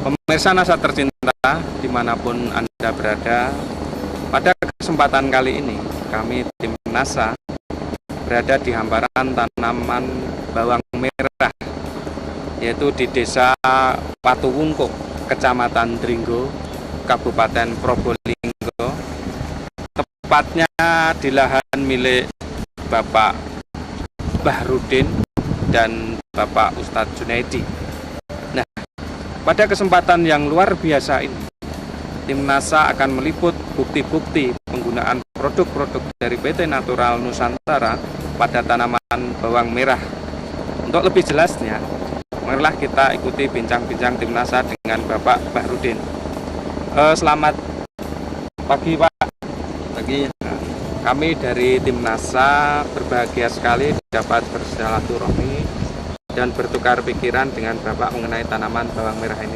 Pemirsa NASA tercinta, dimanapun Anda berada, pada kesempatan kali ini kami tim NASA berada di hamparan tanaman bawang merah, yaitu di Desa Patuwungkuk, Kecamatan Dringgo, Kabupaten Probolinggo, tepatnya di lahan milik Bapak Bahrudin dan Bapak Ustadz Junaidi. Nah, pada kesempatan yang luar biasa ini, tim NASA akan meliput bukti-bukti penggunaan produk-produk dari PT Natural Nusantara pada tanaman bawang merah. Untuk lebih jelasnya, marilah kita ikuti bincang-bincang tim NASA dengan Bapak Bahrudin. Selamat pagi, Pak. Pagi. Kami dari tim NASA berbahagia sekali dapat bersilaturahmi dan bertukar pikiran dengan Bapak mengenai tanaman bawang merah ini.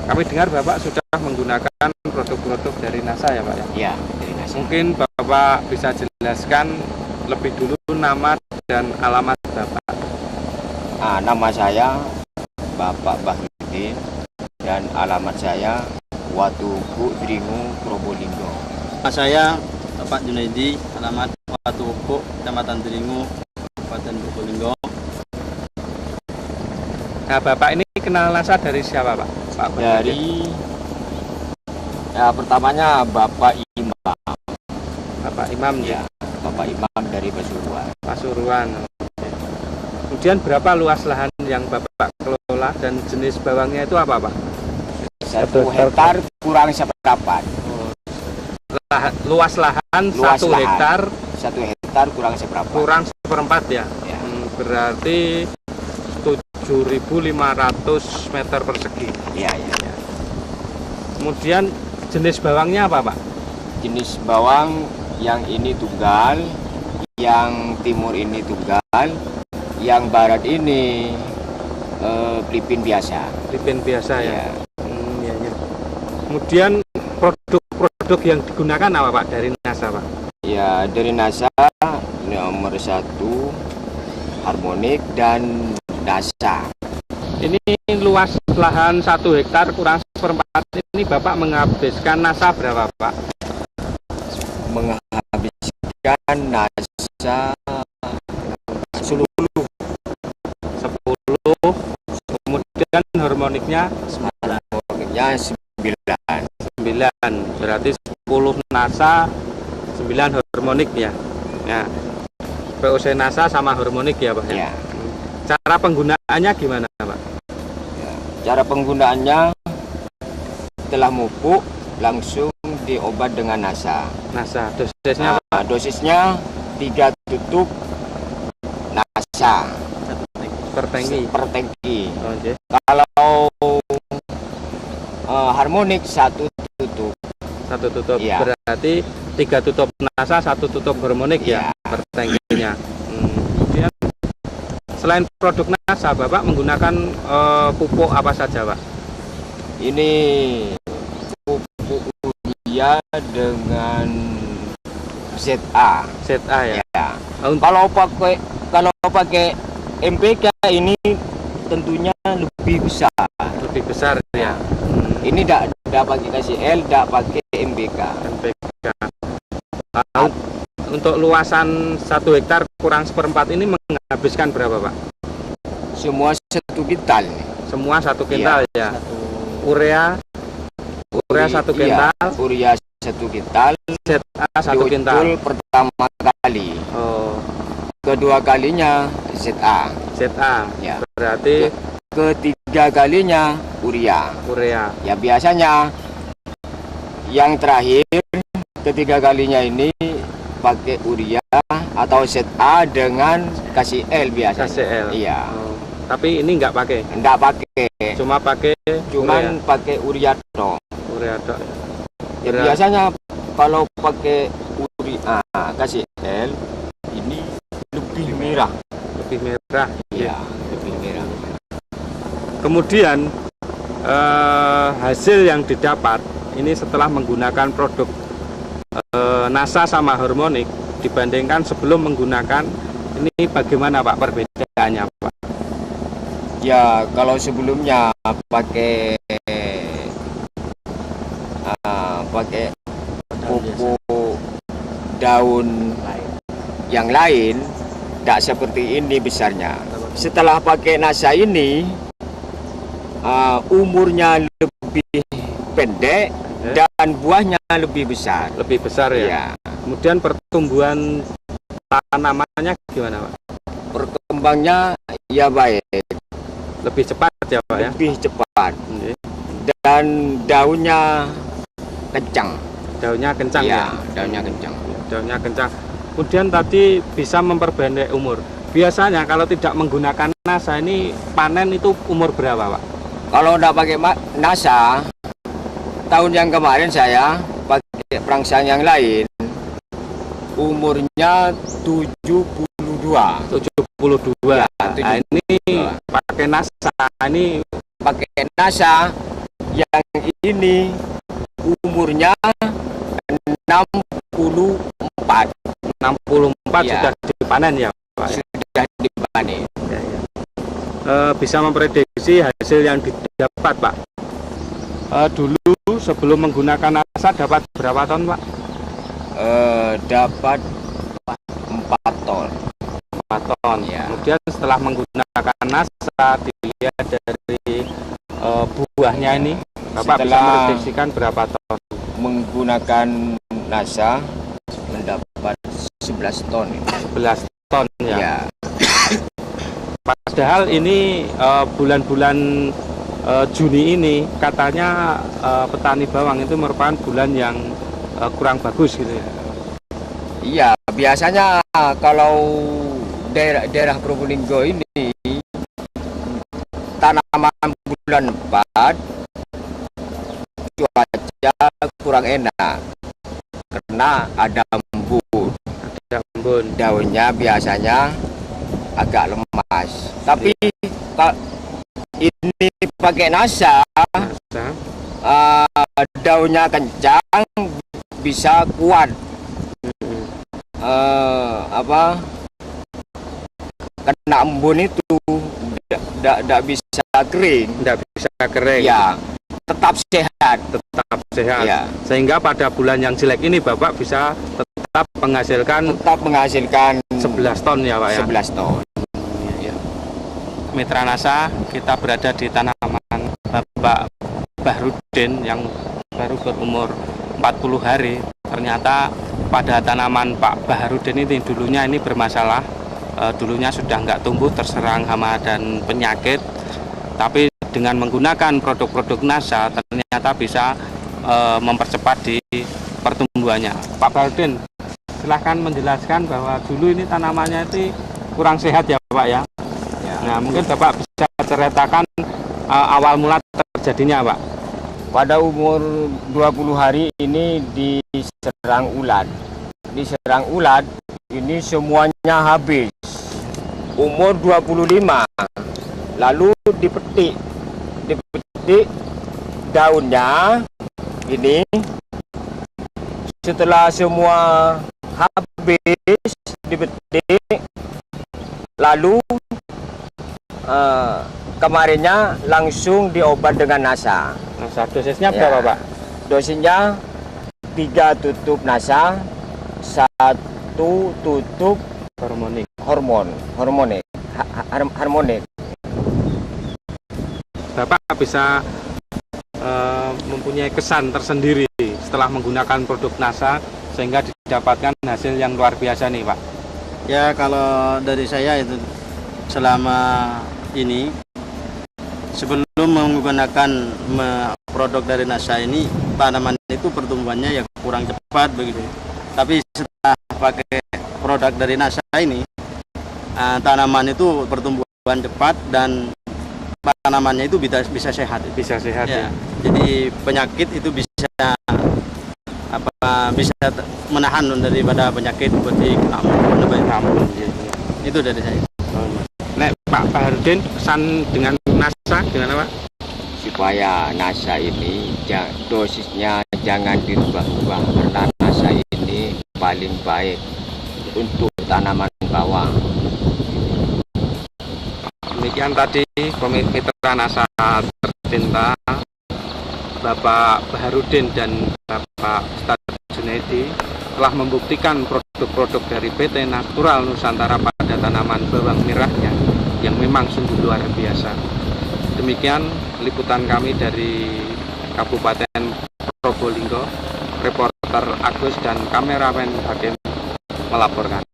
Kami dengar Bapak sudah menggunakan produk-produk dari NASA ya Pak ya? Iya, dari NASA. Mungkin Bapak bisa jelaskan lebih dulu nama dan alamat Bapak. Nama saya Bapak Bahrudin dan alamat saya Watuwungkuk, Dringgo, Probolinggo. Saya Bapak Junaidi, alamat Watuwungkuk, Kecamatan Dringgo, Kabupaten Probolinggo. Nah, Bapak ini kenal NASA dari siapa, Pak? Dari pertamanya Bapak Imam. Bapak Imam ya. Bapak Imam dari Pasuruan. Kemudian berapa luas lahan yang Bapak kelola dan jenis bawangnya itu apa, Pak? 1 hektar kurang seperempat. Luas lahan 1 hektar. 1 hektar kurang seperempat. Kurang seperempat ya. Ya. Berarti 7.500 meter persegi. Iya. Kemudian jenis bawangnya apa, Pak? Jenis bawang yang ini tunggal, yang timur ini tunggal, yang barat ini Filipin biasa. Filipin biasa ya. Ya. Ya. Kemudian produk-produk yang digunakan apa, Pak, dari NASA, Pak? Ya, dari NASA nomor 1 Harmonic dan NASA. Ini luas lahan 1 hektar kurang seperempat ini Bapak menghabiskan NASA berapa, Pak? Menghabiskan NASA 10. Kemudian harmoniknya 9. Berarti 10 NASA, 9 harmonik ya. Ya. POC NASA sama harmonik ya, Pak ya. Cara penggunaannya gimana, Pak? Ya, cara penggunaannya setelah mupuk langsung diobat dengan NASA. Dosisnya Pak? Dosisnya 3 tutup NASA per tangki. Oh, okay. Kalau harmonik 1 tutup. 1 tutup. Ya. Berarti 3 tutup NASA, 1 tutup harmonik ya, per tangkinya. Kemudian selain produk NASA, Bapak menggunakan pupuk apa saja, Pak? Ini pupuk urea dengan ZA. ZA ya. Kalau pakai MPK ini tentunya lebih besar. Lebih besar ya. Ini tidak pakai KCL, tidak pakai MPK. Untuk luasan 1 hektar kurang seperempat ini menghabiskan berapa, Pak? Semua 1 kintal. Semua 1 kintal ya. Urea 1 kintal. Urea 1 kintal. ZA 1 kintal. Pertama kali. Oh. Kedua kalinya ZA. Ya. Berarti ketiga kalinya urea. Ya, biasanya yang terakhir ketiga kalinya ini pakai urea atau ZA dengan KCL biasanya. KCL. Iya. Tapi ini enggak pakai. Cuman pakai urea dong. Ya, biasanya kalau pakai urea KCL ini lebih merah. Iya. Lebih merah. Kemudian hasil yang didapat ini setelah menggunakan produk NASA sama harmonik dibandingkan sebelum menggunakan ini bagaimana, Pak, perbedaannya, Pak? Ya, kalau sebelumnya pakai pakai Daun biasa. pupuk daun yang lain, tidak seperti ini besarnya. Setelah pakai NASA ini, umurnya lebih pendek dan buahnya lebih besar. Lebih besar ya. Ya, Kemudian pertumbuhan tanamannya gimana Pak? perkembangnya ya baik, Lebih cepat ya Pak ya? lebih cepat Oke. dan daunnya kencang. Daunnya kencang ya? Ya, daunnya kencang. Daunnya kencang. Kemudian tadi bisa memperpendek umur. Biasanya kalau tidak menggunakan NASA ini panen itu umur berapa Pak? Kalau tidak pakai NASA, tahun yang kemarin saya pakai perangsang yang lain, umurnya 72. 72. Ya, Nah, ini pakai NASA ini Pakai NASA yang ini umurnya 64 64 Ya. sudah dipanen ya Pak ya? sudah dipanen. Bisa memprediksi hasil yang didapat Pak. Dulu sebelum menggunakan NASA dapat berapa ton Pak? Dapat 4 ton. 4 ton. Ya. Kemudian setelah menggunakan NASA dilihat dari buahnya ini Bapak bisa Setelah- memprediksikan berapa ton? Menggunakan NASA mendapat 11 ton. 11 ton ya. Ya. Padahal ini bulan-bulan Juni ini katanya petani bawang itu merupakan bulan yang kurang bagus gitu ya. Iya, biasanya kalau daerah Probolinggo ini tanaman bulan 4 cuaca kurang enak karena ada embun. Ada embun. Daunnya biasanya agak lemas. Tapi ini pakai NASA, NASA. daunnya kencang, bisa kuat. Kena embun itu tidak bisa kering. Tidak bisa kering. Ya, tetap sehat. Tetap sehat. Ya. Sehingga pada bulan yang jelek ini Bapak bisa tetap menghasilkan Tetap menghasilkan 11 ton ya Pak ya. 11 ton. Mitra NASA, kita berada di tanaman Bapak Bahrudin yang baru berumur 40 hari. Ternyata pada tanaman Pak Bahrudin ini dulunya ini bermasalah. Dulunya sudah nggak tumbuh, terserang hama dan penyakit. Tapi dengan menggunakan produk-produk NASA ternyata bisa mempercepat di pertumbuhannya. Pak Bahrudin, silahkan menjelaskan bahwa dulu ini tanamannya itu kurang sehat ya Pak ya. Nah, mungkin Bapak bisa ceritakan awal mula terjadinya, Pak. Pada umur 20 hari ini diserang ulat. Diserang ulat ini semuanya habis. Umur 25. Lalu dipetik. Dipetik daunnya ini. Setelah semua habis dipetik, lalu kemarinnya langsung diobat dengan NASA. NASA dosisnya Ya. berapa, Pak? Dosisnya 3 tutup NASA, 1 tutup hormonik. Bapak bisa mempunyai kesan tersendiri setelah menggunakan produk NASA sehingga didapatkan hasil yang luar biasa nih, Pak. Ya, kalau dari saya itu selama ini sebelum menggunakan produk dari NASA ini, tanaman itu pertumbuhannya ya kurang cepat begitu. Tapi setelah pakai produk dari NASA ini, tanaman itu pertumbuhan cepat dan tanamannya itu bisa sehat. Bisa sehat ya. Ya, jadi penyakit itu bisa menahan daripada penyakit seperti Ampun. itu dari saya. Nek Pak Bahrudin, pesan dengan NASA gimana, Pak? Supaya NASA ini dosisnya jangan dirubah-ubah karena NASA ini paling baik untuk tanaman bawang. Demikian yang tadi Mitra Nasa tercinta Bapak Baharudin dan Bapak Ustadz Junaidi telah membuktikan produk-produk dari PT Natural Nusantara pada tanaman bawang merahnya yang memang sungguh luar biasa. Demikian liputan kami dari Kabupaten Probolinggo, reporter Agus dan kameramen Hakim melaporkan.